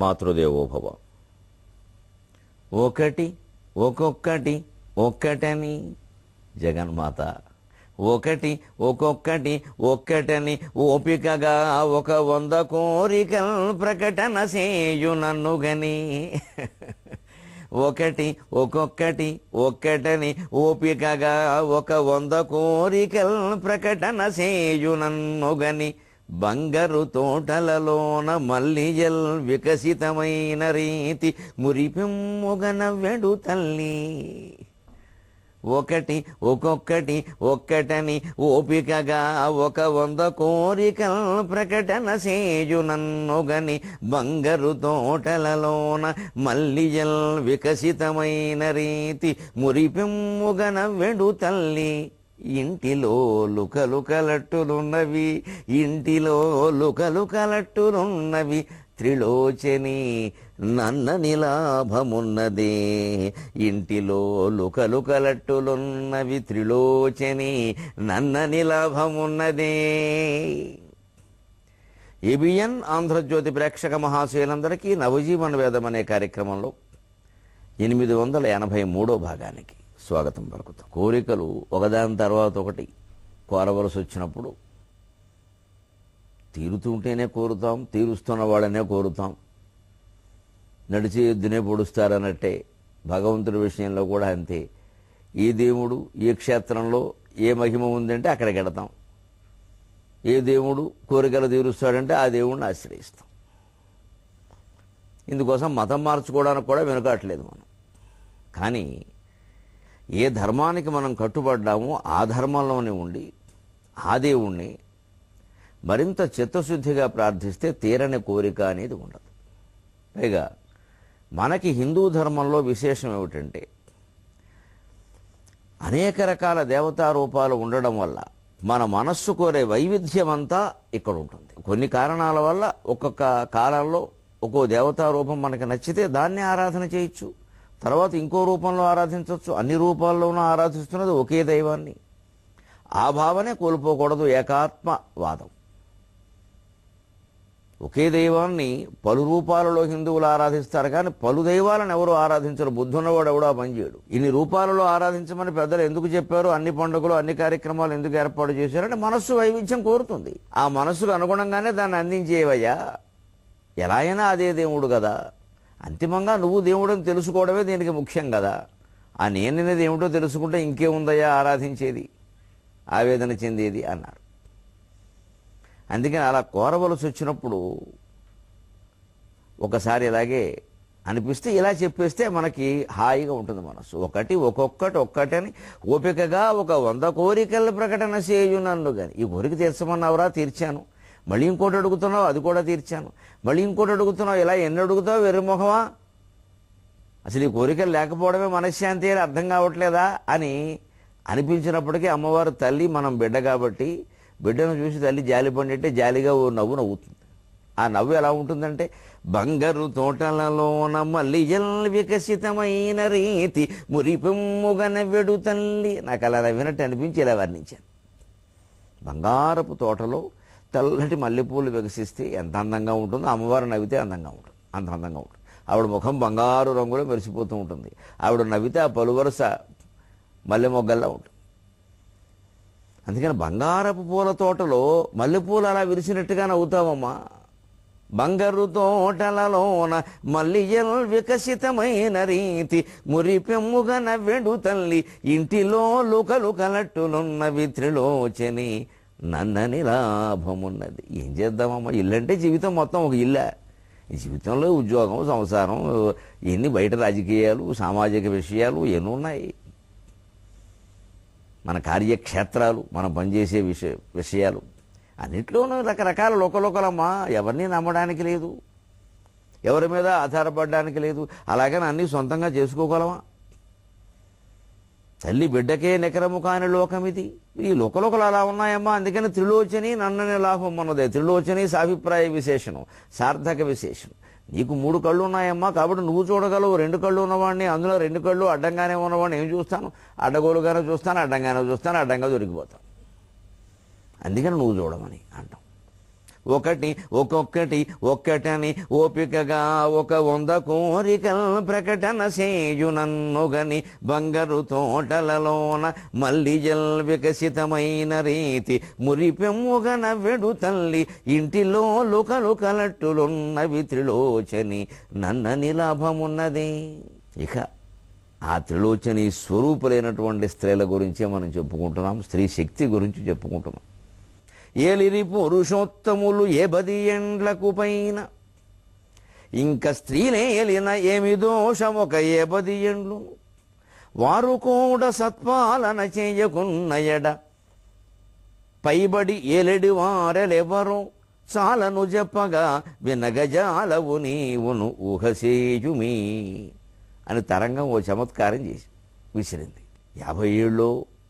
మాతృదేవోభవ. ఒకటి ఒక్కొక్కటి ఒక్కటని జగన్మాత, ఒకటి ఒక్కొక్కటి ఒక్కటని ఓపికగా 100 కోరికల్ ప్రకటన చేయు నన్నుగని. ఒకటి ఒక్కొక్కటి ఒక్కటని ఓపికగా 100 కోరికల్ ప్రకటన చేయు నన్నుగని. బంగారు తోటలలోన మల్లిజల్ వికసితమైన రీతి మురిపెమ్ముగన వెడు తల్లి. ఒకటి ఒక్కొక్కటి ఒక్కటని ఓపికగా 100 కోరికల్ ప్రకటన చేయు నన్నుగని. బంగారు తోటలలోన మల్లిజల్ వికసితమైన రీతి మురిపెమ్ముగన వెడు తల్లి. ఇంటిలో లుకలుకలట్టులున్నవి, ఇంటిలో లుకలుకలట్టులున్నవి, త్రిలోచని నన్నని లాభమున్నదే. ఇంటిలో లుకలుకలట్టులున్నవి, త్రిలోచని నన్నని లాభమున్నదే. ఏబిఎన్ ఆంధ్రజ్యోతి ప్రేక్షక మహాశయులందరికీ నవజీవన వేదం అనే కార్యక్రమంలో 883వ భాగానికి స్వాగతం పలుకుతాం. కోరికలు ఒకదాని తర్వాత ఒకటి కోరవలసి వచ్చినప్పుడు తీరుతుంటేనే కోరుతాం, తీరుస్తున్న వాళ్ళనే కోరుతాం. నడిచే ఎద్దునే పొడుస్తారన్నట్టే భగవంతుడి విషయంలో కూడా అంతే. ఏ దేవుడు ఏ క్షేత్రంలో ఏ మహిమ ఉందంటే అక్కడికి వెడతాం. ఏ దేవుడు కోరికలు తీరుస్తాడంటే ఆ దేవుడిని ఆశ్రయిస్తాం. ఇందుకోసం మతం మార్చుకోవడానికి కూడా వెనుకాట్లేదు మనం. కానీ ఏ ధర్మానికి మనం కట్టుబడ్డామో ఆ ధర్మంలోనే ఉండి ఆ దేవుణ్ణి మరింత చిత్తశుద్ధిగా ప్రార్థిస్తే తీరని కోరిక అనేది ఉండదు. పైగా మనకి హిందూ ధర్మంలో విశేషం ఏమిటంటే అనేక రకాల దేవతా రూపాలు ఉండడం వల్ల మన మనస్సు కోరే వైవిధ్యం అంతా ఇక్కడ ఉంటుంది. కొన్ని కారణాల వల్ల ఒక్కొక్క కాలంలో ఒక్కో దేవతా రూపం మనకి నచ్చితే దాన్ని ఆరాధన చేయొచ్చు, తర్వాత ఇంకో రూపంలో ఆరాధించవచ్చు. అన్ని రూపాల్లోనూ ఆరాధిస్తున్నది ఒకే దైవాన్ని. ఆ భావనే కోల్పోకూడదు. ఏకాత్మవాదం. ఒకే దైవాన్ని పలు రూపాలలో హిందువులు ఆరాధిస్తారు, కానీ పలు దైవాలను ఎవరు ఆరాధించరు. బుద్ధున్నవాడు ఎవడో ఆ పని చేయడు. ఇన్ని రూపాలలో ఆరాధించమని పెద్దలు ఎందుకు చెప్పారు, అన్ని పండుగలు అన్ని కార్యక్రమాలు ఎందుకు ఏర్పాటు చేశారంటే మనస్సు వైవిధ్యం కోరుతుంది. ఆ మనస్సుకు అనుగుణంగానే దాన్ని అందించేవయ్యా. ఎలా అయినా అదే దేవుడు కదా. అంతిమంగా నువ్వు దేవుడని తెలుసుకోవడమే దీనికి ముఖ్యం కదా. ఆ నేననేది ఏమిటో తెలుసుకుంటే ఇంకేముందయ్యా ఆరాధించేది, ఆవేదన చెందేది అన్నారు. అందుకని అలా కోరవలసి వచ్చినప్పుడు ఒకసారి ఇలాగే అనిపిస్తే ఇలా చెప్పేస్తే మనకి హాయిగా ఉంటుంది మనసు. ఒకటి ఒక్కొక్కటి ఒక్కటని ఓపికగా 100 కోరికల ప్రకటన చేయు నన్ను. కానీ ఈ కోరిక తీర్చమన్నావురా, తీర్చాను. మళ్ళీ ఇంకోటి అడుగుతున్నావు, అది కూడా తీర్చాను. మళ్ళీ ఇంకోటి అడుగుతున్నావు, ఇలా ఎన్ని అడుగుతావు వెర్రిమొహమా, అసలు ఈ కోరికలు లేకపోవడమే మనశ్శాంతి అని అర్థం కావట్లేదా అని అనిపించినప్పటికీ అమ్మవారు తల్లి, మనం బిడ్డ కాబట్టి బిడ్డను చూసి తల్లి జాలి పడినట్టే జాలిగా ఓ నవ్వు నవ్వుతుంది. ఆ నవ్వు ఎలా ఉంటుందంటే బంగారు తోటలలోన మల్లిజల్ వికసితమైన రీతి మురిపెమ్ముగన వెడు తల్లి. నాకు అలా నవ్వినట్టు అనిపించి ఇలా వర్ణించాను. బంగారపు తోటలో తెల్లటి మల్లెపూలు వికసిస్తే ఎంత అందంగా ఉంటుందో, అమ్మవారు నవ్వితే అందంగా ఉంటుంది, అంత అందంగా ఉంటుంది. ఆవిడ ముఖం బంగారు రంగులో మెరిసిపోతూ ఉంటుంది. ఆవిడ నవ్వితే ఆ పలువరుస మల్లె మొగ్గల్లా ఉంటుంది. అందుకని బంగారపు పూల తోటలో మల్లెపూలు అలా విరిసినట్టుగా నవ్వుతావమ్మా. బంగారు తోటలలోన మల్లిజల్ వికసితమైన రీతి మురిపెమ్ముగా నవ్వెడు తల్లి. ఇంటిలో లుకలుకలట్టులున్నవి, త్రిలోచని నన్నని లాభమున్నది. ఏం చేద్దామమ్మా, ఇల్లంటే జీవితం మొత్తం ఒక ఇల్లా. ఈ జీవితంలో ఉద్యోగం, సంసారం, ఎన్ని బయట రాజకీయాలు, సామాజిక విషయాలు ఎన్ని ఉన్నాయి. మన కార్యక్షేత్రాలు, మనం పనిచేసే విషయాలు అన్నిట్లోనూ రకరకాల లోకలోకలమ్మా. ఎవరిని నమ్మడానికి లేదు, ఎవరి మీద ఆధారపడడానికి లేదు. అలాగని అన్నీ సొంతంగా చేసుకోగలమా? తల్లి బిడ్డకే నికరము కాని లోకం ఇది. ఈ లోకలోకలు అలా ఉన్నాయమ్మా. అందుకని త్రిలోచని నన్నని లాభం అన్నదే. త్రిలోచని సాభిప్రాయ విశేషణం, సార్థక విశేషణం. నీకు 3 కళ్ళు ఉన్నాయమ్మా, కాబట్టి నువ్వు చూడగలవు. 2 కళ్ళు ఉన్నవాడిని, అందులో 2 కళ్ళు అడ్డంగానే ఉన్నవాడిని ఏం చూస్తాను? అడ్డగోలుగానే చూస్తాను, అడ్డంగానే చూస్తాను, అడ్డంగా దొరికిపోతాను. అందుకని నువ్వు చూడమని అంటాం. ఒకటి ఒక్కొక్కటి ఒక్కటని ఓపికగా ఒక 100 కోరికల్ ప్రకటన సేయునన్నుగని బంగారు తోటలలోన మల్లిజల్ వికసితమైన రీతి మురిపెమ్ముగన వెడు తల్లి ఇంటిలో లుకలుకలట్టులున్నవి త్రిలోచని నన్నని లాభమున్నదే. ఇక ఆ త్రిలోచని స్వరూపులైనటువంటి స్త్రీల గురించే మనం చెప్పుకుంటున్నాం, స్త్రీ శక్తి గురించి చెప్పుకుంటున్నాం. ఏలిరి పురుషోత్తములు 10 ఏండ్లకు పైన ఇంక స్త్రీలే ఏలిన ఏమి దోషం ఒక 10 ఏండ్లు వారు కూడా సత్పాలన చేయకున్నయడ పైబడి ఏలెడి వారెలెవరో చాలను చెప్పగా వినగజాలవు నీవును ఊహసేయుమీ అని తరంగం ఓ చమత్కారం చేసి విసిరింది. 50 ఏళ్ళు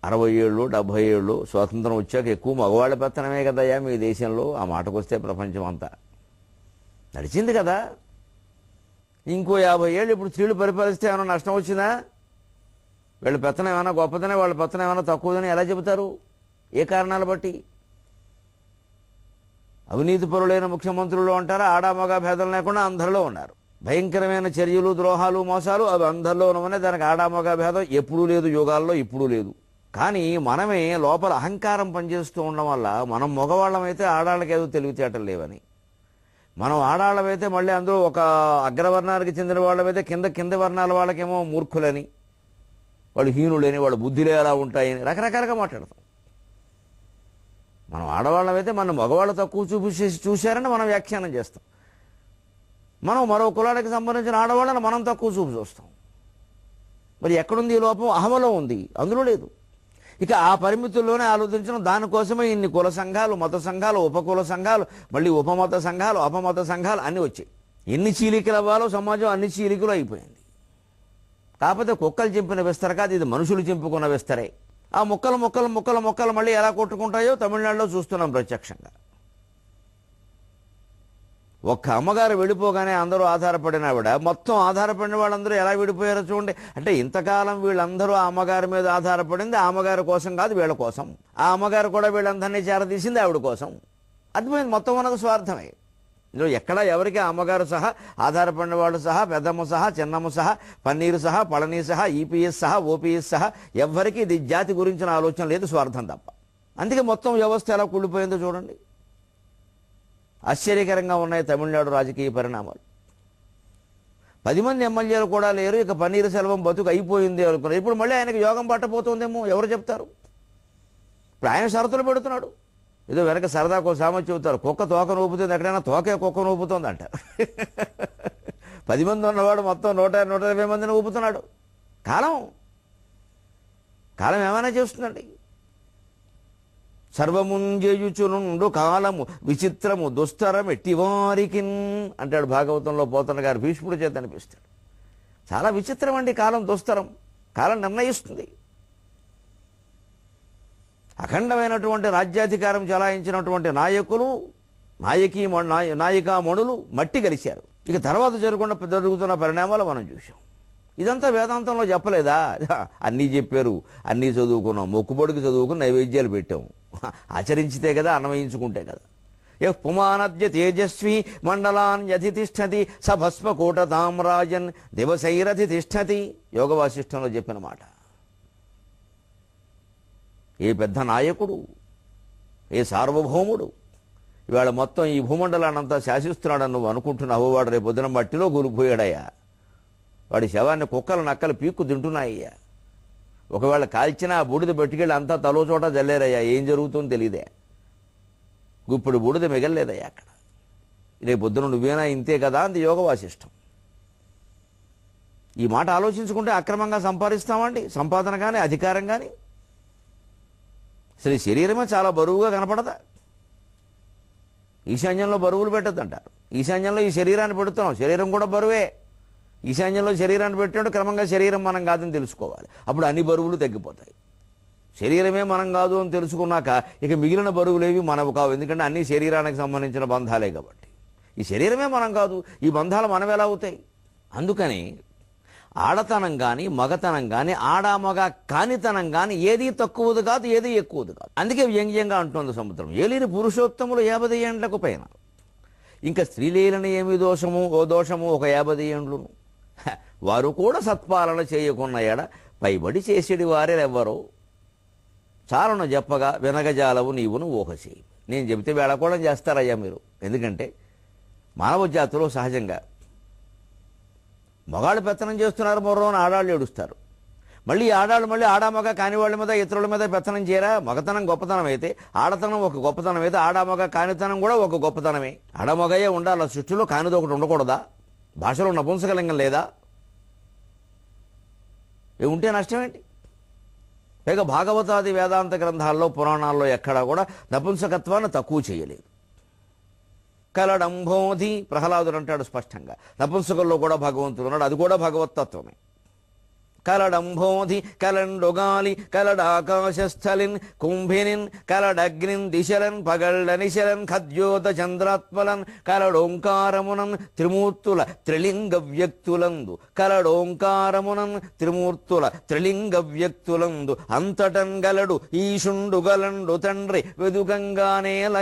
60 ఏళ్ళు 70 ఏళ్ళు స్వాతంత్రం వచ్చాక ఎక్కువ మగవాళ్ళ పెత్తనమే కదయ్యా మీ దేశంలో. ఆ మాటకొస్తే ప్రపంచం అంతా నడిచింది కదా. ఇంకో 50 ఏళ్ళు ఇప్పుడు స్త్రీలు పరిపాలిస్తే ఏమైనా నష్టం వచ్చిందా? వీళ్ళ పెత్తనం ఏమైనా గొప్పదనే వాళ్ళ పెత్తనం ఏమైనా తక్కువదని ఎలా చెబుతారు? ఏ కారణాలు బట్టి? అవినీతి పరులైన ముఖ్యమంత్రులు అంటారా ఆడామగా భేదం లేకుండా అందరిలో ఉన్నారు. భయంకరమైన చర్యలు ద్రోహాలు మోసాలు అవి అందరిలో ఉన్నవనే, దానికి ఆడామగా భేదం ఎప్పుడూ లేదు, యుగాల్లో ఇప్పుడు లేదు. కానీ మనమే లోపల అహంకారం పనిచేస్తూ ఉండడం వల్ల మనం మగవాళ్ళమైతే ఆడాళ్ళకి ఏదో తెలివితేటలు లేవని, మనం ఆడాళ్ళమైతే మళ్ళీ అందులో ఒక అగ్రవర్ణానికి చెందిన వాళ్ళమైతే కింద వర్ణాల వాళ్ళకేమో మూర్ఖులని, వాళ్ళు హీనులని, వాళ్ళ బుద్ధిలే అలా ఉంటాయని రకరకాలుగా మాట్లాడతాం. మనం ఆడవాళ్ళమైతే మనం మగవాళ్ళు తక్కువ చూశారని మనం వ్యాఖ్యానం చేస్తాం. మనం మరో కులానికి సంబంధించిన ఆడవాళ్ళని మనం తక్కువ చూపు చూస్తాం. మరి ఎక్కడుంది ఈ లోపం? అహమలో ఉంది, అందులో లేదు. ఇక ఆ పరిమితుల్లోనే ఆలోచించడం, దానికోసమే ఇన్ని కుల సంఘాలు, మత సంఘాలు, ఉపకుల సంఘాలు, మళ్ళీ ఉపమత సంఘాలు, అపమత సంఘాలు అన్నీ వచ్చాయి. ఎన్ని చీలికలు అవ్వాలో సమాజం అన్ని చీలికలు అయిపోయింది. కాకపోతే కుక్కలు చింపిన విస్తర కాదు, ఇది మనుషులు చింపుకున్న విస్తరే. ఆ ముక్కలు మళ్ళీ ఎలా కొట్టుకుంటాయో తమిళనాడులో చూస్తున్నాం ప్రత్యక్షంగా. ఒక్క అమ్మగారు వెళ్ళిపోగానే అందరూ ఆధారపడిన ఆవిడ మొత్తం ఆధారపడిన వాళ్ళందరూ ఎలా విడిపోయారో చూడండి. అంటే ఇంతకాలం వీళ్ళందరూ ఆ అమ్మగారి మీద ఆధారపడింది ఆ అమ్మగారి కోసం కాదు, వీళ్ళ కోసం. ఆ అమ్మగారు కూడా వీళ్ళందరినీ చేరదీసింది ఆవిడ కోసం. అర్థమైంది, మొత్తం ఉన్నది స్వార్థమే. ఇందులో ఎక్కడా ఎవరికి అమ్మగారు సహా, ఆధారపడిన వాళ్ళు సహా, పెద్దమ్మ సహా, చిన్నమ్మ సహా, పన్నీరు సహా, పళని సహా, ఈపీఎస్ సహా, ఓపీఎస్ సహా ఎవ్వరికీ ఇది జాతి గురించిన ఆలోచన లేదు, స్వార్థం తప్ప. అందుకే మొత్తం వ్యవస్థ ఎలా కూలిపోయిందో చూడండి. ఆశ్చర్యకరంగా ఉన్నాయి తమిళనాడు రాజకీయ పరిణామాలు. 10 మంది ఎమ్మెల్యేలు కూడా లేరు, ఇక పన్నీరు సెల్వం బతుకు అయిపోయింది అనుకున్నారు. ఇప్పుడు మళ్ళీ ఆయనకు యోగం పట్టబోతుందేమో, ఎవరు చెప్తారు? ఇప్పుడు ఆయన షరతులు పెడుతున్నాడు. ఏదో వెనక సరదాకు సామెత చెబుతారు, కుక్క తోక నూపుతుంది, ఎక్కడైనా తోకే కుక్క నూపుతుంది అంటారు. 10 మంది ఉన్నవాడు మొత్తం 120 మందిని ఊపుతున్నాడు. కాలం ఏమైనా చేస్తుందండి. సర్వముంజేయుచునుండు కాలము విచిత్రము దుస్తరం ఎట్టివారికి అంటాడు భాగవతంలో పోతన గారు భీష్ముడి చేత అనిపిస్తాడు. చాలా విచిత్రం అండి కాలం, దుస్తరం. కాలం నిర్ణయిస్తుంది. అఖండమైనటువంటి రాజ్యాధికారం చలాయించినటువంటి నాయకులు, నాయికామణులు మట్టి కలిశారు. ఇక తర్వాత జరుగుతున్న పరిణామాలు మనం చూసాం. ఇదంతా వేదాంతంలో చెప్పలేదా? అన్నీ చెప్పారు, అన్నీ చదువుకున్నాం, మొక్కుబడికి చదువుకుని నైవేద్యాలు పెట్టాము. ఆచరించితే కదా, అన్వయించుకుంటే కదా. యః పుమానద్య తేజస్వి మండలాన్యధి తిష్టతి స భస్మకూట తామ్రాజన్ దివసైరథి తిష్టతి యోగ వాసిష్టంలో చెప్పిన మాట. ఏ పెద్ద నాయకుడు, ఏ సార్వభౌముడు ఇవాళ మొత్తం ఈ భూమండలాన్నంతా శాసిస్తున్నాడని నువ్వు అనుకుంటున్నావు, వాడు రేపు పొద్దున మట్టిలో కూలిపోయాడయ్యా. వాడి శవాన్ని కుక్కలు నక్కలు పీక్కు తింటున్నాయ్యా. ఒకవేళ కాల్చినా ఆ బూడిద పెట్టుకెళ్ళి అంతా తలో చోట జల్లేరయ్యా. ఏం జరుగుతుందో తెలియదే. ఇప్పుడు బూడిద మిగల్లేదయ్యా అక్కడ. రేపు పొద్దున నువ్వేనా ఇంతే కదా అంది యోగ వాసిష్టం. ఈ మాట ఆలోచించుకుంటే అక్రమంగా సంపాదిస్తామండి, సంపాదన కానీ అధికారం కానీ. అసలు ఈ శరీరమే చాలా బరువుగా కనపడదా? ఈశాన్యంలో బరువులు పెట్టద్దంటారు. ఈశాన్యంలో ఈ శరీరాన్ని పెడుతున్నాం, శరీరం కూడా బరువే. ఈశాన్యంలో శరీరాన్ని పెట్టినట్టు క్రమంగా శరీరం మనం కాదని తెలుసుకోవాలి. అప్పుడు అన్ని బరువులు తగ్గిపోతాయి. శరీరమే మనం కాదు అని తెలుసుకున్నాక ఇక మిగిలిన బరువులేవి మనవు కావు. ఎందుకంటే అన్ని శరీరానికి సంబంధించిన బంధాలే కాబట్టి. ఈ శరీరమే మనం కాదు, ఈ బంధాలు మనం ఎలా అవుతాయి? అందుకని ఆడతనం కానీ మగతనం కానీ ఆడామగ కానితనం కానీ ఏది తక్కువది కాదు, ఏది ఎక్కువది కాదు. అందుకే వ్యంగ్యంగా అంటోంది సముద్రం, ఏలిని పురుషోత్తములు 50 ఏండ్లకు పైన. ఇంకా స్త్రీలీలని ఏమి దోషము ఒక 50 ఏండ్లును. వారు కూడా సత్పాలన చేయకున్న ఎడ పైబడి చేసేటి వారెవరో చాలను చెప్పగా వినగజాలవు నీవును ఊహచేయి. నేను చెబితే వేళకోళం చేస్తారయ్యా మీరు. ఎందుకంటే మానవ జాతిలో సహజంగా మగాళ్ళు పెత్తనం చేస్తున్నారు, మొర్రోని ఆడాళ్ళు ఏడుస్తారు. మళ్ళీ ఆడాళ్ళు మళ్ళీ ఆడామగ కానివాళ్ళ మీద ఇతరుల మీద పెత్తనం చేయరా? మగతనం గొప్పతనం అయితే, ఆడతనం ఒక గొప్పతనం అయితే, ఆడామగ కానితనం కూడా ఒక గొప్పతనమే. ఆడమగయే ఉండాలి సృష్టిలో, కానిది ఒకటి ఉండకూడదా? భాషలో నపుంసకలింగం లేదా? ఉంటే నష్టం ఏంటి? పైగా భాగవతాది వేదాంత గ్రంథాల్లో పురాణాల్లో ఎక్కడా కూడా నపుంసకత్వాన్ని తక్కువ చేయలేదు. కలడంబోధి ప్రహ్లాదుడు అంటాడు స్పష్టంగా, నపుంసకుల్లో కూడా భగవంతుడు ఉన్నాడు, అది కూడా భగవత్తత్వమే. కలడంబోధి కలండొగాలి కలడాకాశస్థలిన్ కుంభినిన్ కలడగ్నిన్ దిశలన్ పగళ్ళ నిశలన్ ఖద్యోత చంద్రాత్మలన్ కలడోంకారమునన్ త్రిమూర్తుల త్రిలింగ వ్యక్తులందు కలడోంకారమునన్ త్రిమూర్తుల త్రిలింగ వ్యక్తులందు అంతటన్ గలడు ఈశుండు గలండు తండ్రి వెదుకంగానేల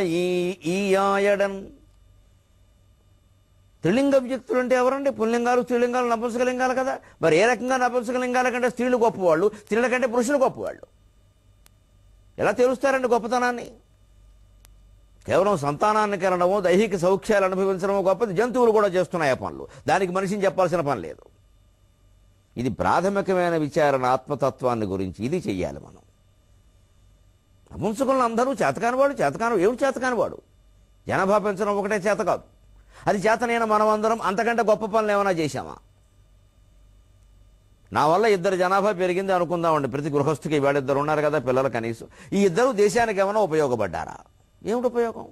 ఈయాయడన్. త్రిలింగ వ్యక్తులు అంటే ఎవరండి? పుల్లింగాలు, స్త్రీలింగాలు, నపుంసకలింగాలు కదా. మరి ఏ రకంగా నపుంసకలింగాల కంటే స్త్రీలు గొప్పవాళ్ళు, స్త్రీల కంటే పురుషులు గొప్పవాళ్ళు? ఎలా తెలుస్తారండి గొప్పతనాన్ని? కేవలం సంతానాన్ని కనడమో దైహిక సౌఖ్యాలు అనుభవించడమో గొప్పది. జంతువులు కూడా చేస్తున్నాయి ఆ పనులు, దానికి మనిషిని చెప్పాల్సిన పని లేదు. ఇది ప్రాథమికమైన విచారణ ఆత్మతత్వాన్ని గురించి. ఇది చెయ్యాలి మనం. నపుంసకులను అందరూ చేతకానివాడు, ఏమిటి చేతకానివాడు? జనాభా పెంచడం ఒకటే చేత కాదు. అది చేతనైనా మనం అందరం అంతకంటే గొప్ప పనులు ఏమైనా చేశామా? నా వల్ల 2 జనాభా పెరిగింది అనుకుందామండి. ప్రతి గృహస్థుకి ఇవాళ 2 ఉన్నారు కదా పిల్లలు కనీసం. ఈ 2 దేశానికి ఏమైనా ఉపయోగపడ్డారా? ఏమిటి ఉపయోగం?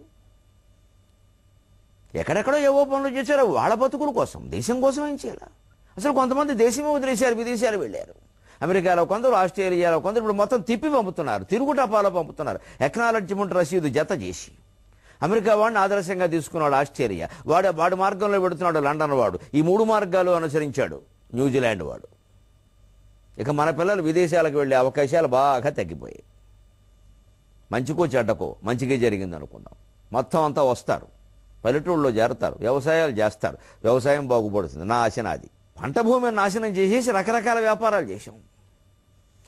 ఎక్కడెక్కడో ఏవో పనులు చేశారు వాళ్ళ బతుకుల కోసం, దేశం కోసం ఏం చేయాలి? అసలు కొంతమంది దేశమే వదిలేశారు, విదేశాలు వెళ్ళారు. అమెరికాలో కొందరు, ఆస్ట్రేలియాలో కొందరు, ఇప్పుడు మొత్తం తిప్పి పంపుతున్నారు, తిరుగుటపాలో పంపుతున్నారు. ఎక్నాలెడ్జ్మెంట్ రసీదు జత చేసి అమెరికా వాడిని ఆదర్శంగా తీసుకున్నాడు ఆస్ట్రేలియా, వాడి మార్గంలో పెడుతున్నాడు లండన్ వాడు, ఈ 3 మార్గాలు అనుసరించాడు న్యూజిలాండ్ వాడు. ఇక మన పిల్లలు విదేశాలకు వెళ్ళే అవకాశాలు బాగా తగ్గిపోయాయి. మంచికో చెడ్డకో, మంచిగా జరిగింది అనుకుందాం, మొత్తం అంతా వస్తారు, పల్లెటూళ్ళలో చేరతారు, వ్యవసాయాలు చేస్తారు, వ్యవసాయం బాగుపడుతుంది. నా ఆశ నాది. పంట భూమిని నాశనం చేసేసి రకరకాల వ్యాపారాలు చేశాం.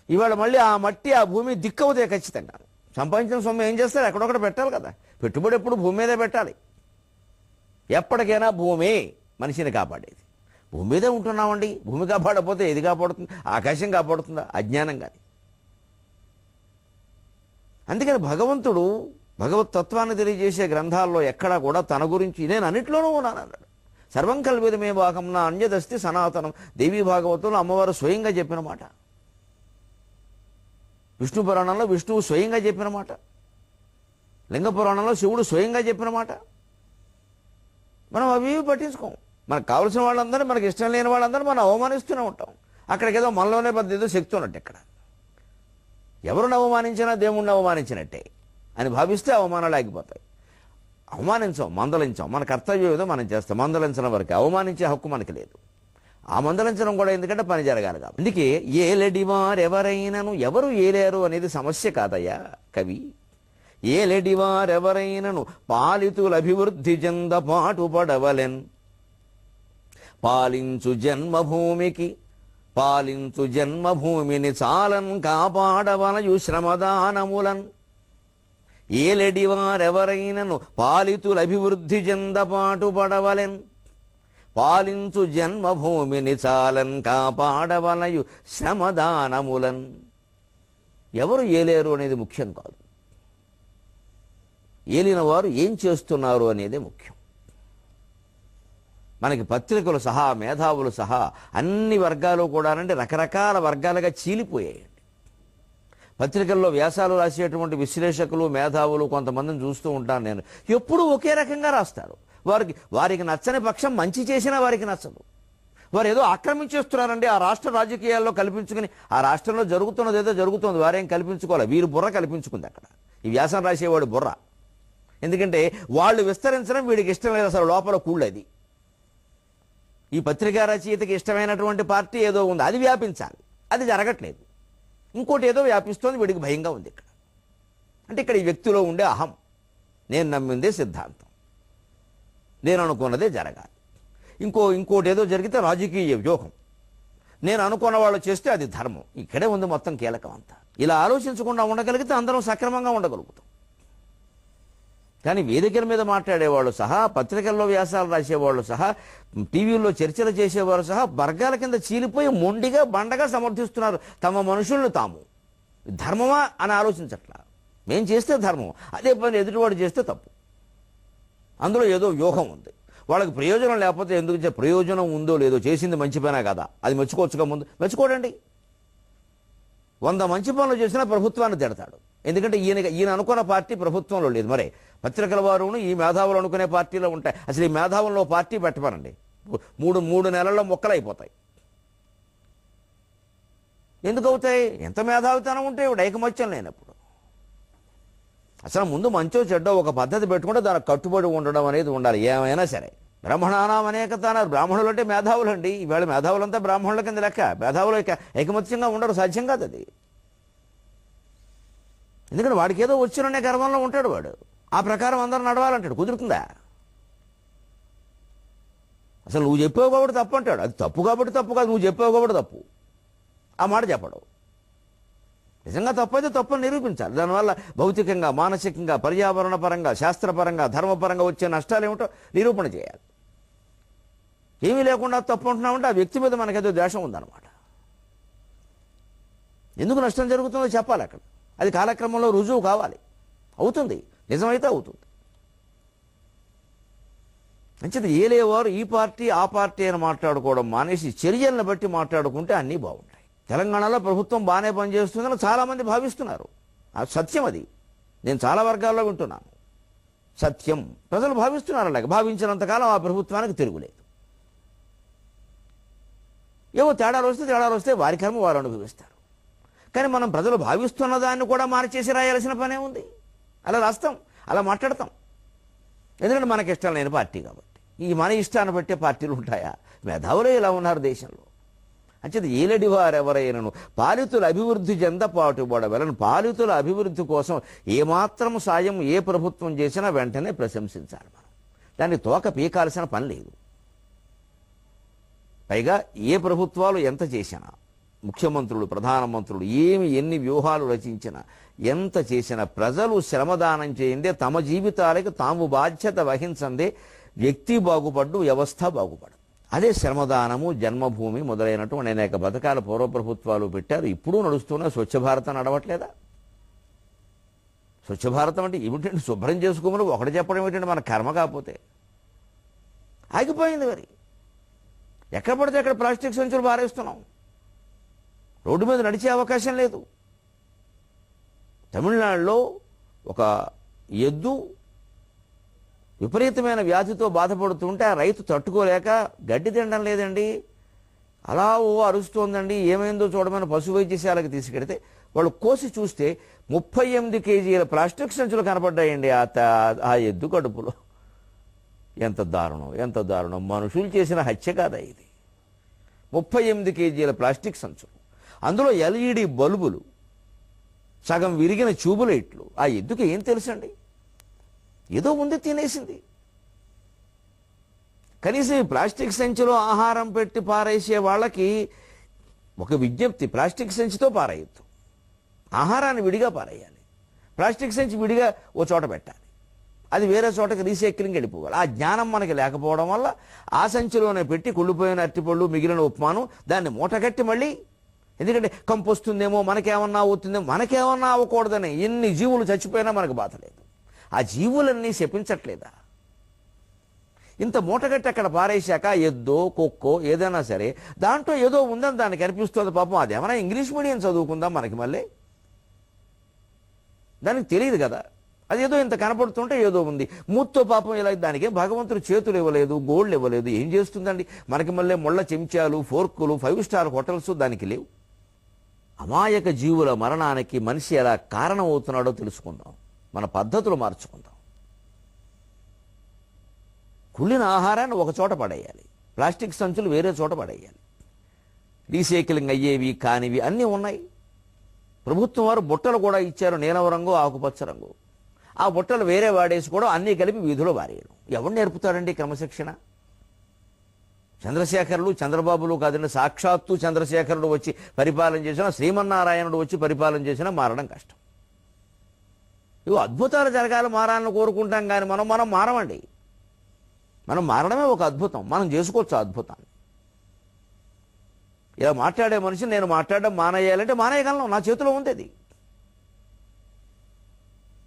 ఇవాళ మళ్ళీ ఆ మట్టి ఆ భూమి దిక్కవుతాయి ఖచ్చితంగా. సంపాదించిన సొమ్ము ఏం చేస్తారు? ఎక్కడొక్కడ పెట్టాలి కదా. పెట్టుబడి ఎప్పుడు భూమి మీదే పెట్టాలి. ఎప్పటికైనా భూమి మనిషిని కాపాడేది. భూమి మీదే ఉంటున్నామండి. భూమి కాపాడకపోతే ఏది కాపాడుతుంది? ఆకాశం కాపాడుతుందా? అజ్ఞానం కానీ. అందుకని భగవంతుడు భగవత్ తత్వాన్ని తెలియజేసే గ్రంథాల్లో ఎక్కడా కూడా తన గురించి నేను అన్నింటిలోనూ ఉన్నాను అన్నాడు. సర్వం కల్విదమే భాగం నా అన్యదస్తి సనాతనం. దేవీ భాగవతంలో అమ్మవారు స్వయంగా చెప్పిన మాట, విష్ణు పురాణంలో విష్ణువు స్వయంగా చెప్పిన మాట, లింగ పురాణంలో శివుడు స్వయంగా చెప్పిన మాట. మనం అవి పట్టించుకోం. మనకు కావలసిన వాళ్ళందరూ, మనకి ఇష్టం లేని వాళ్ళందరూ మనం అవమానిస్తూనే ఉంటాం. అక్కడికి ఏదో మనలోనే పెద్ద ఏదో శక్తి ఉన్నట్టు. ఇక్కడ ఎవరిని అవమానించినా దేవుణ్ణి అవమానించినట్టే అని భావిస్తే అవమానాలు ఆగిపోతాయి. అవమానించాం, మందలించాం, మన కర్తవ్యం ఏదో మనం చేస్తాం. మందలించడం వరకు, అవమానించే హక్కు మనకి లేదు. ఆ మందలించడం కూడా ఎందుకంటే పని జరగాలి కాబట్టి. అందుకే ఏలెడివారెవరైనను, ఎవరు ఏలేరు అనేది సమస్య కాదయ్యా కవి. ఏలెడివారెవరైనను పాలితుల అభివృద్ధి చెంద పాటుపడవలెన్. పాలించు జన్మభూమిని చాలన్ కాపాడవలయు శ్రమదానములన్. ఏలెడివారెవరైనను పాలితుల అభివృద్ధి చెంద పాటుపడవలెన్. పాలించు జన్మభూమిని చాలన్ కాపాడవలయు శ్రమదానములన్. ఎవరు ఏలేరు అనేది ముఖ్యం కాదు, ఏలిన వారు ఏం చేస్తున్నారు అనేది ముఖ్యం. మనకి పత్రికలు సహా, మేధావులు సహా అన్ని వర్గాలు కూడా రకరకాల వర్గాలుగా చీలిపోయాయండి. పత్రికల్లో వ్యాసాలు రాసేటువంటి విశ్లేషకులు, మేధావులు కొంతమందిని చూస్తూ ఉంటాను నేను. ఎప్పుడూ ఒకే రకంగా రాస్తారు. వారికి నచ్చని పక్షం మంచి చేసినా వారికి నచ్చదు. వారు ఏదో ఆక్రమించేస్తున్నారండి ఆ రాష్ట్ర రాజకీయాల్లో కల్పించుకుని. ఆ రాష్ట్రంలో జరుగుతున్నది ఏదో జరుగుతుంది, వారేం కల్పించుకోవాలి, వీరు బుర్ర కల్పించుకుంది అక్కడ. ఈ వ్యాసం రాసేవాడు బుర్ర. ఎందుకంటే వాళ్ళు విస్తరించడం వీడికి ఇష్టం లేదు, అసలు లోపల కూళ్ళది. ఈ పత్రికా రచయితకి ఇష్టమైనటువంటి పార్టీ ఏదో ఉంది, అది వ్యాపించాలి, అది జరగట్లేదు. ఇంకోటి ఏదో వ్యాపిస్తోంది, వీడికి భయంగా ఉంది ఇక్కడ. అంటే ఇక్కడ ఈ వ్యక్తిలో ఉండే అహం, నేను నమ్మిందే సిద్ధాంతం, నేను అనుకున్నదే జరగాలి. ఇంకోటి ఏదో జరిగితే రాజకీయ వ్యూహం, నేను అనుకున్న వాళ్ళు చేస్తే అది ధర్మం. ఇక్కడే ఉంది మొత్తం కీలకం అంతా. ఇలా ఆలోచించకుండా ఉండగలిగితే అందరం సక్రమంగా ఉండగలుగుతాం. కానీ వేదికల మీద మాట్లాడేవాళ్ళు సహా, పత్రికల్లో వ్యాసాలు రాసేవాళ్ళు సహా, టీవీల్లో చర్చలు చేసేవాళ్ళు సహా వర్గాల కింద చీలిపోయి మొండిగా బండగా సమర్థిస్తున్నారు తమ మనుషుల్ని తాము. ధర్మమా అని ఆలోచించట్లా. మేం చేస్తే ధర్మం, అదే పని ఎదుటివాడు చేస్తే తప్పు. అందులో ఏదో వ్యూహం ఉంది. వాళ్ళకి ప్రయోజనం లేకపోతే ఎందుకు, ప్రయోజనం ఉందో లేదో, చేసింది మంచి పనే కదా, అది మెచ్చుకోవచ్చుగా. ముందు మెచ్చుకోడండి. 100 మంచి పనులు చేసినా ప్రభుత్వాన్ని తిడతాడు. ఎందుకంటే ఈయన అనుకున్న పార్టీ ప్రభుత్వంలో లేదు. మరే పత్రికల వారును ఈ మేధావులు అనుకునే పార్టీలో ఉంటాయి. అసలు ఈ మేధావుల్లో పార్టీ పెట్టమనండి, మూడు నెలల్లో మొక్కలైపోతాయి. ఎందుకు అవుతాయి? ఎంత మేధావితనం ఉంటే ఐకమత్యం లేనప్పుడు. అసలు ముందు మంచో చెడ్డో ఒక పద్ధతి పెట్టుకుంటే దానికి కట్టుబడి ఉండడం అనేది ఉండాలి. ఏమైనా సరే బ్రాహ్మణానాం అనేకత అన్నారు. బ్రాహ్మణులు అంటే మేధావులు అండి. ఈవేళ మేధావులంతా బ్రాహ్మణుల కింద లెక్క. మేధావులు ఐకమత్యంగా ఉండరు, సాధ్యం కాదు అది. ఎందుకంటే వాడికి ఏదో వచ్చిననే గర్వంలో ఉంటాడు వాడు. ఆ ప్రకారం అందరూ నడవాలంటాడు. కుదురుతుందా? అసలు నువ్వు చెప్పావు కాబట్టి తప్పు అంటాడు. అది తప్పు కాబట్టి తప్పు కాదు, నువ్వు చెప్పావు కాబట్టి తప్పు. ఆ మాట చెప్పడు. నిజంగా తప్పైతే తప్పని నిరూపించాలి. దానివల్ల భౌతికంగా, మానసికంగా, పర్యావరణ పరంగా, శాస్త్రపరంగా, ధర్మపరంగా వచ్చే నష్టాలు ఏమిటో నిరూపణ చేయాలి. ఏమీ లేకుండా తప్పు అంటున్నామంటే ఆ వ్యక్తి మీద మనకేదో ద్వేషం ఉందన్నమాట. ఎందుకు నష్టం జరుగుతుందో చెప్పాలి అక్కడ. అది కాలక్రమంలో రుజువు కావాలి. అవుతుంది, నిజమైతే అవుతుంది. మంచిది. ఏలేవారు ఈ పార్టీ ఆ పార్టీ అని మాట్లాడుకోవడం మానేసి చర్యలను బట్టి మాట్లాడుకుంటే అన్నీ బాగుంటాయి. తెలంగాణలో ప్రభుత్వం బాగానే పనిచేస్తుందని చాలామంది భావిస్తున్నారు. సత్యం అది. నేను చాలా వర్గాల్లో వింటున్నాను. సత్యం. ప్రజలు భావిస్తున్నారు. అలాగే భావించినంతకాలం ఆ ప్రభుత్వానికి తిరుగులేదు. ఏవో తేడాలు వస్తే వారి కర్మ వారు అనుభవిస్తారు. కానీ మనం ప్రజలు భావిస్తున్న దాన్ని కూడా మార్చేసి రాయాల్సిన పనే ఉంది. అలా రాస్తాం, అలా మాట్లాడతాం. ఎందుకంటే మనకి ఇష్టం లేని పార్టీ కాబట్టి. ఈ మన ఇష్టాన్ని బట్టే పార్టీలు ఉంటాయా? మేధావులే ఇలా ఉన్నారు దేశంలో. అంచేది ఏలడి వారెవరైనను పాలితుల అభివృద్ధి చెంద పాటుపడవలను. పాలితుల అభివృద్ధి కోసం ఏమాత్రం సాయం ఏ ప్రభుత్వం చేసినా వెంటనే ప్రశంసించాలి మనం. దాన్ని తోక పీకాల్సిన పని లేదు. పైగా ఏ ప్రభుత్వాలు ఎంత చేసినా, ముఖ్యమంత్రులు, ప్రధానమంత్రులు ఎన్ని వ్యూహాలు రచించినా, ఎంత చేసినా ప్రజలు శ్రమదానం చేయిందే, తమ జీవితాలకు తాము బాధ్యత వహించందే వ్యక్తి బాగుపడ్డు, వ్యవస్థ బాగుపడు. అదే శ్రమదానము, జన్మభూమి మొదలైనటువంటి అనేక పథకాలు పూర్వప్రభుత్వాలు పెట్టారు. ఇప్పుడు నడుస్తున్న స్వచ్ఛ భారతం నడవట్లేదా? స్వచ్ఛ భారతం అంటే ఏమిటంటే శుభ్రం చేసుకోమని ఒకటి చెప్పడం ఏమిటంటే మన కర్మ. కాకపోతే ఆగిపోయింది. మరి ఎక్కడ పడితే అక్కడ ప్లాస్టిక్ సంచులు పారేస్తున్నాం. రోడ్డు మీద నడిచే అవకాశం లేదు. తమిళనాడులో ఒక ఎద్దు విపరీతమైన వ్యాధితో బాధపడుతుంటే ఆ రైతు తట్టుకోలేక గడ్డి తినడం లేదండి, అలా అరుస్తోందండి. ఏమైందో చూడమని పశు వైద్యశాలకు తీసుకెడితే వాళ్ళు కోసి చూస్తే 38 కేజీల ప్లాస్టిక్ సంచులు కనపడ్డాయండి ఆ ఎద్దు కడుపులో. ఎంత దారుణం, ఎంత దారుణం. మనుషులు చేసిన హత్య కాదా ఇది? 38 కేజీల ప్లాస్టిక్ సంచులు, అందులో LED బల్బులు, సగం విరిగిన ట్యూబులైట్లు. ఆ ఎద్దుకి ఏం తెలుసండి? ఏదో ఉంది, తినేసింది. కనీసం ఈ ప్లాస్టిక్ సంచిలో ఆహారం పెట్టి పారేసే వాళ్ళకి ఒక విజ్ఞప్తి: ప్లాస్టిక్ సంచితో పారేయద్దు, ఆహారాన్ని విడిగా పారేయాలి. ప్లాస్టిక్ సంచి విడిగా ఓ చోట పెట్టాలి, అది వేరే చోటకి రీసైక్లింగ్ వెళ్ళిపోవాలి. ఆ జ్ఞానం మనకి లేకపోవడం వల్ల ఆ సంచిలోనే పెట్టి కుళ్ళిపోయిన అరటిపళ్ళు, మిగిలిన ఉప్మాను దాన్ని మూటగట్టి మళ్ళీ, ఎందుకంటే కంపొస్తుందేమో, మనకేమన్నా అవుతుందేమో, మనకేమన్నా అవ్వకూడదని ఎన్ని జీవులు చచ్చిపోయినా మనకు బాధ లేదు. ఆ జీవులన్నీ శపించట్లేదా? ఇంత మూటగట్టి అక్కడ పారేశాక ఎద్దో కుక్కో ఏదైనా సరే దాంట్లో ఏదో ఉందని దానికి అనిపిస్తుంది. పాపం అదేమన్నా ఇంగ్లీష్ మీడియం చదువుకుందాం మనకి, మళ్ళీ దానికి తెలియదు కదా. అదేదో ఇంత కనపడుతుంటే ఏదో ఉంది. మూత్తో పాపం ఇలా, దానికి భగవంతుడు చేతులు ఇవ్వలేదు, గోళ్ళు ఇవ్వలేదు, ఏం చేస్తుందండి? మనకి మళ్ళీ ముళ్ళ చెంచాలు, ఫోర్కులు, 5 స్టార్ హోటల్స్ దానికి లేవు. అమాయక జీవుల మరణానికి మనిషి ఎలా కారణం అవుతున్నాడో తెలుసుకుందాం, మన పద్ధతులు మార్చుకుందాం. కుళ్ళిన ఆహారాన్ని ఒక చోట పడేయాలి, ప్లాస్టిక్ సంచులు వేరే చోట పడేయాలి. రీసైక్లింగ్ అయ్యేవి కానివి అన్నీ ఉన్నాయి. ప్రభుత్వం వారు బుట్టలు కూడా ఇచ్చారు, నీలం రంగు ఆకుపచ్చ రంగు. ఆ బుట్టలు వేరే వాడేసి కూడా అన్నీ కలిపి వీధిలో వారేయడం. ఎవరు నేర్పుతారండి క్రమశిక్షణ? చంద్రశేఖరులు చంద్రబాబులు కాదండి, సాక్షాత్తు చంద్రశేఖరుడు వచ్చి పరిపాలన చేసినా, శ్రీమన్నారాయణుడు వచ్చి పరిపాలన చేసినా మారడం కష్టం. ఇవి అద్భుతాలు జరగాలి, మారాలని కోరుకుంటాం, కానీ మనం మారమండి. మనం మారడమే ఒక అద్భుతం. మనం చేసుకోవచ్చు ఆ అద్భుతాన్ని. ఇలా మాట్లాడే మనిషి నేను మాట్లాడడం మానేయాలంటే మానేయగలను, నా చేతిలో ఉంది అది.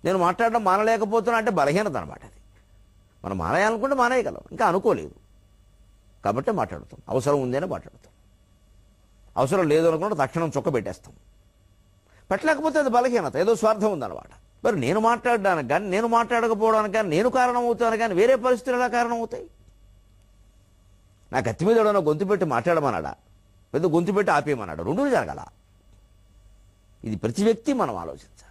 నేను మాట్లాడడం మానలేకపోతున్నా అంటే బలహీనత అనమాట అది. మనం మానేయాలనుకుంటే మానేయగలం, ఇంకా అనుకోలేదు కాబట్టి మాట్లాడుతాం. అవసరం ఉందని మాట్లాడుతాం, అవసరం లేదు అనుకుంటే తక్షణం చొక్క పెట్టేస్తాం. పెట్టలేకపోతే అది బలహీనత, ఏదో స్వార్థం ఉందన్నమాట. మరి నేను మాట్లాడడానికి కానీ, నేను మాట్లాడకపోవడానికి కానీ, నేను కారణం అవుతాను కానీ వేరే పరిస్థితులు ఎలా కారణం అవుతాయి? నా కత్తి మీద ఎవడన్నా గొంతు పెట్టి మాట్లాడమన్నాడా, పెద్ద గొంతు పెట్టి ఆపేయమన్నాడు? రెండూ జరగాల. ఇది ప్రతి వ్యక్తి మనం ఆలోచించాలి.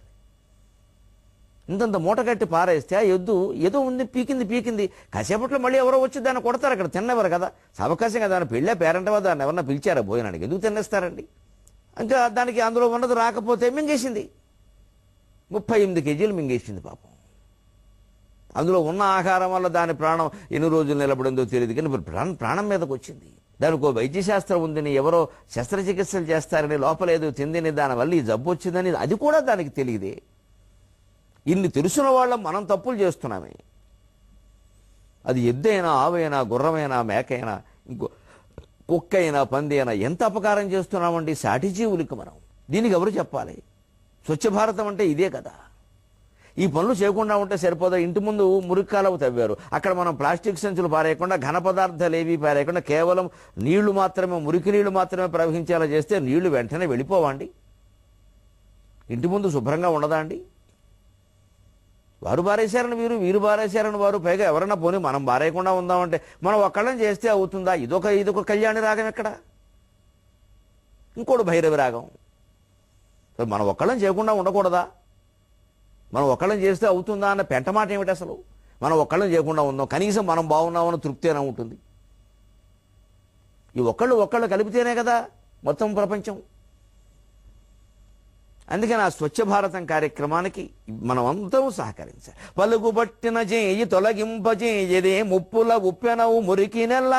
ఇంతంత మూట కట్టి పారేస్తే ఆ ఎద్దు ఏదో ఉంది, పీకింది. కాసేపట్లో మళ్ళీ ఎవరో వచ్చి దాన్ని కొడతారు. అక్కడ తిన్నవారు కదా, అవకాశంగా దాన్ని పెళ్ళే పేరంటవా, దాన్ని ఎవరన్నా పిలిచారా భోజనానికి? ఎందుకు తినేస్తారండి? ఇంకా దానికి అందులో ఉన్నది రాకపోతే మింగేసింది. 38 కేజీలు మింగేసింది పాపం. అందులో ఉన్న ఆహారం వల్ల దాని ప్రాణం ఎన్ని రోజులు నిలబడిందో తెలియదు, కానీ ప్రాణం మీదకి వచ్చింది. దానికి వైద్యశాస్త్రం ఉందని, ఎవరో శస్త్రచికిత్సలు చేస్తారని, లోపలేదో తిందని, దానివల్ల ఈ జబ్బు వచ్చిందని అది కూడా దానికి తెలియదే. ఇన్ని తెలుసున్న వాళ్ళం మనం తప్పులు చేస్తున్నామే. అది ఎద్దైనా, ఆవైనా, గుర్రమైనా, మేకైనా, ఇంకో కుక్కైనా, పంది అయినా ఎంత అపకారం చేస్తున్నామండి సాటి జీవులకి మనం. దీనికి ఎవరు చెప్పాలి? స్వచ్ఛ భారతం అంటే ఇదే కదా. ఈ పనులు చేయకుండా ఉంటే సరిపోదా? ఇంటి ముందు మురికాలవు తవ్వారు, అక్కడ మనం ప్లాస్టిక్ సంచులు పారేయకుండా, ఘన పదార్థాలు ఏవి పారేయకుండా, కేవలం నీళ్లు మాత్రమే, మురికి నీళ్లు మాత్రమే ప్రవహించేలా చేస్తే నీళ్లు వెంటనే వెళ్ళిపోవండి? ఇంటి ముందు శుభ్రంగా ఉండదా అండి? వారు బారేశారని వీరు బారేశారని వారు, పైగా ఎవరన్నా పోనీ మనం బారేయకుండా ఉందామంటే మనం ఒక్కళ్ళని చేస్తే అవుతుందా? ఇదొక కళ్యాణి రాగం ఎక్కడ, ఇంకోటి భైరవి రాగం. మనం ఒక్కళ్ళని చేయకుండా ఉండకూడదా? మనం ఒక్కళ్ళని చేస్తే అవుతుందా అన్న పెంట మాట ఏమిటి అసలు? మనం ఒక్కళ్ళని చేయకుండా ఉందాం, కనీసం మనం బాగున్నామని తృప్తి అయినా ఉంటుంది. ఈ ఒక్కళ్ళు కలిపితేనే కదా మొత్తం ప్రపంచం. అందుకని ఆ స్వచ్ఛ భారతం కార్యక్రమానికి మనం అందరం సహకరించాలి. పలుగుబట్టిన చేయి తొలగింపజేయదే ముప్పుల ఉప్పెనవు మురికి నెల్ల.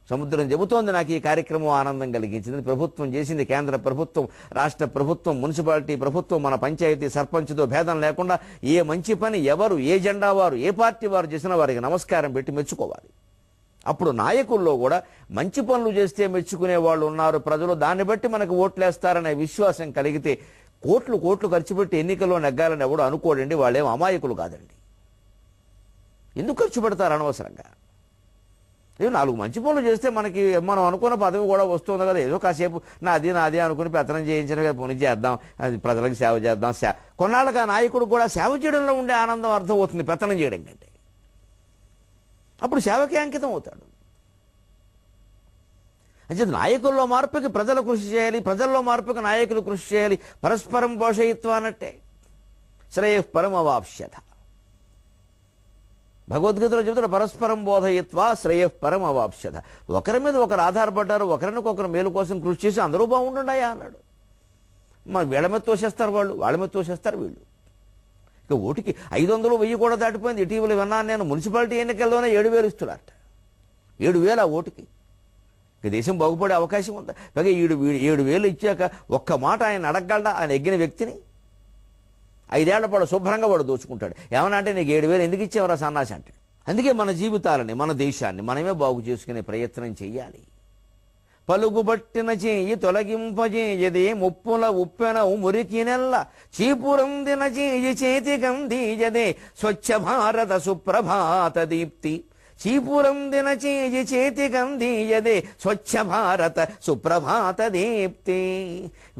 సముద్రం చెబుతోంది నాకు ఈ కార్యక్రమం ఆనందం కలిగించింది. ప్రభుత్వం చేసింది, కేంద్ర ప్రభుత్వం, రాష్ట్ర ప్రభుత్వం, మున్సిపాలిటీ ప్రభుత్వం, మన పంచాయతీ సర్పంచ్తో భేదం లేకుండా ఏ మంచి పని ఎవరు, ఏ జెండా వారు, ఏ పార్టీ వారు చేసిన వారికి నమస్కారం పెట్టి మెచ్చుకోవాలి. అప్పుడు నాయకుల్లో కూడా మంచి పనులు చేస్తే మెచ్చుకునే వాళ్ళు ఉన్నారు, ప్రజలు దాన్ని బట్టి మనకు ఓట్లేస్తారనే విశ్వాసం కలిగితే కోట్లు ఖర్చు పెట్టి ఎన్నికల్లో నెగ్గాలని ఎవడు అనుకోడండి. వాళ్ళేం అమాయకులు కాదండి. ఎందుకు ఖర్చు పెడతారు అనవసరంగా? ఏదో 4 మంచి పనులు చేస్తే మనకి మనం అనుకున్న పదవి కూడా వస్తుంది కదా. ఏదో కాసేపు నాది అనుకుని పెత్తనం చేయించిన పని చేద్దాం, అది ప్రజలకు సేవ చేద్దాం. కొన్నాళ్ళకి ఆ నాయకుడు కూడా సేవ చేయడంలో ఉండే ఆనందం అర్థం అవుతుంది పెత్తనం చేయడం కంటే. అప్పుడు సేవకే అంకితం అవుతాడు. అంటే నాయకుల్లో మార్పుకి ప్రజలు కృషి చేయాలి, ప్రజల్లో మార్పుకి నాయకులు కృషి చేయాలి. పరస్పరం పోషయిత్వ అన్నట్టే. శ్రేయః పరం అవాప్స్యత. భగవద్గీతలో చెబుతాడు పరస్పరం బోధయిత్వ శ్రేయః పరం అవాప్స్యత. ఒకరి మీద ఒకరు ఆధారపడ్డారు, ఒకరినొకరు మేలు కోసం కృషి చేసి అందరూ బాగుండున్నాయా అన్నాడు. మరి వీళ్ళ మీద తోసేస్తారు వాళ్ళు, వాళ్ళ మీద తోసేస్తారు వీళ్ళు. ఇక ఓటుకి 500, 1000 కూడా దాటిపోయింది. ఇటీవల విన్నాను నేను, మున్సిపాలిటీ ఎన్నికల్లోనే 7,000 ఇస్తున్నారట. 7,000 ఆ ఓటుకి. ఇక దేశం బాగుపడే అవకాశం ఉందా? పైగా 7,000 ఇచ్చాక ఒక్క మాట ఆయన అడగగలడా? ఆయన ఎగ్గిన వ్యక్తిని 5 ఏళ్ల పాటు శుభ్రంగా వాడు దోచుకుంటాడు. ఏమన్నా అంటే నీకు 7,000 ఎందుకు ఇచ్చేవరా సన్నాసి అంటాడు. అందుకే మన జీవితాలని, మన దేశాన్ని మనమే బాగు చేసుకునే ప్రయత్నం చెయ్యాలి. పలుగుబట్టిన చేయి తొలగింపజేయదే ముప్పుల ఉప్పెనవు మురికి నెల్ల. చీపురందిన చేయి చేతికందీయదే స్వచ్ఛ భారత సుప్రభాత దీప్తి. చీపురందిన చేయి చేతికందీయదే స్వచ్ఛ భారత సుప్రభాత దీప్తి.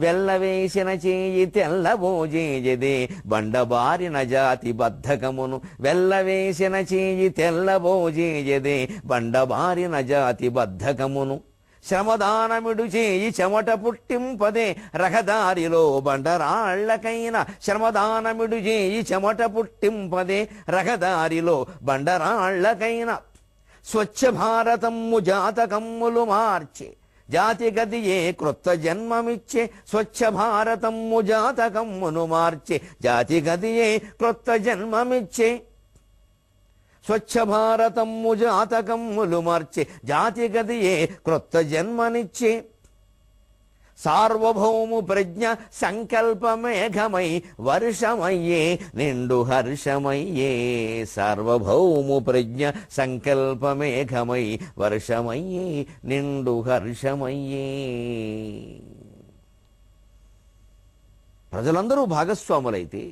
వెల్లవేసిన చేయి తెల్లబోజేయదే బండబారిన జాతి బద్ధకమును. వెల్లవేసిన చేయి తెల్లబోజేయదే బండబారిన జాతి బద్ధకమును. శ్రమదానమిడు చేయి చెమట పుట్టింపదే రహదారిలో బండరాళ్లకైనా. శ్రమదానమిడు చేయి చెమట పుట్టింపదే రహదారిలో బండరాళ్లకైనా. స్వచ్ఛ భారతమ్ము జాతకమ్ములు మార్చే జాతి గదియే క్రొత్త జన్మమిచ్చే స్వచ్ఛ భారతమ్ము జాతకమ్మును మార్చే జాతి గదియే క్రొత్త జన్మమిచ్చే స్వచ్ఛ భారతమ్ము జాతకమ్ములు మార్చే జాతి గదియే క్రొత్త జన్మనిచ్చే సార్వభౌము ప్రజ్ఞ సంకల్పమేఘమై వర్షమయ్యే నిండు హర్షమయ్యే సార్వభౌము ప్రజ్ఞ సంకల్పమేఘమై వర్షమయ్యే నిండు హర్షమయ్యే. ప్రజలందరూ భాగస్వాములైతే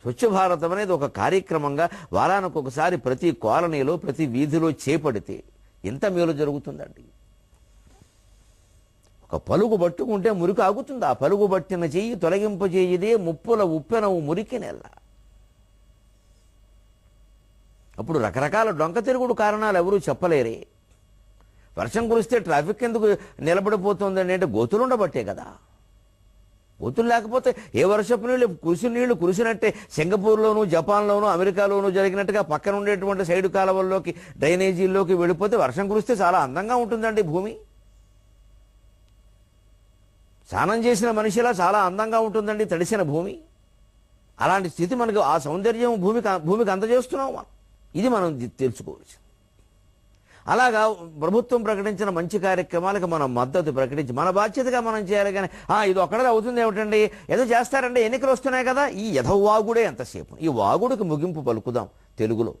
స్వచ్ఛ భారతం అనేది ఒక కార్యక్రమంగా వారానికి ఒకసారి ప్రతి కాలనీలో ప్రతి వీధిలో చేపడితే ఎంత మేలు జరుగుతుందండి. ఒక పలుగు పట్టుకుంటే మురికి ఆగుతుంది. ఆ పలుగు పట్టిన చెయ్యి తొలగింపజేయదే ముప్పుల ఉప్పెనవు మురికి నెల. అప్పుడు రకరకాల డొంక తిరుగుడు కారణాలు ఎవరూ చెప్పలేరే. వర్షం కురిస్తే ట్రాఫిక్ ఎందుకు నిలబడిపోతుంది అంటే గోతులుండబట్టే కదా. గోతులు లేకపోతే ఏ వర్షపు నీళ్లు కురిసినట్టే సింగపూర్లోను జపాన్లోను అమెరికాలోను జరిగినట్టుగా పక్కన ఉండేటువంటి సైడు కాలువల్లోకి డ్రైనేజీల్లోకి వెళ్ళిపోతే వర్షం కురిస్తే చాలా అందంగా ఉంటుందండి భూమి. స్నానం చేసిన మనిషిలా చాలా అందంగా ఉంటుందండి తడిసిన భూమి. అలాంటి స్థితి మనకు ఆ సౌందర్యం భూమికి అందజేస్తున్నాం మనం. ఇది మనం తెలుసుకోవచ్చు. అలాగా ప్రభుత్వం ప్రకటించిన మంచి కార్యక్రమాలకు మనం మద్దతు ప్రకటించి మన బాధ్యతగా మనం చేయాలి. కానీ ఇది ఒక్కడే అవుతుంది ఏమిటండి, ఏదో చేస్తారండి, ఎన్నికలు వస్తున్నాయి కదా, ఈ యథవాగుడే ఎంతసేపు. ఈ వాగుడికి ముగింపు పలుకుదాం తెలుగులో.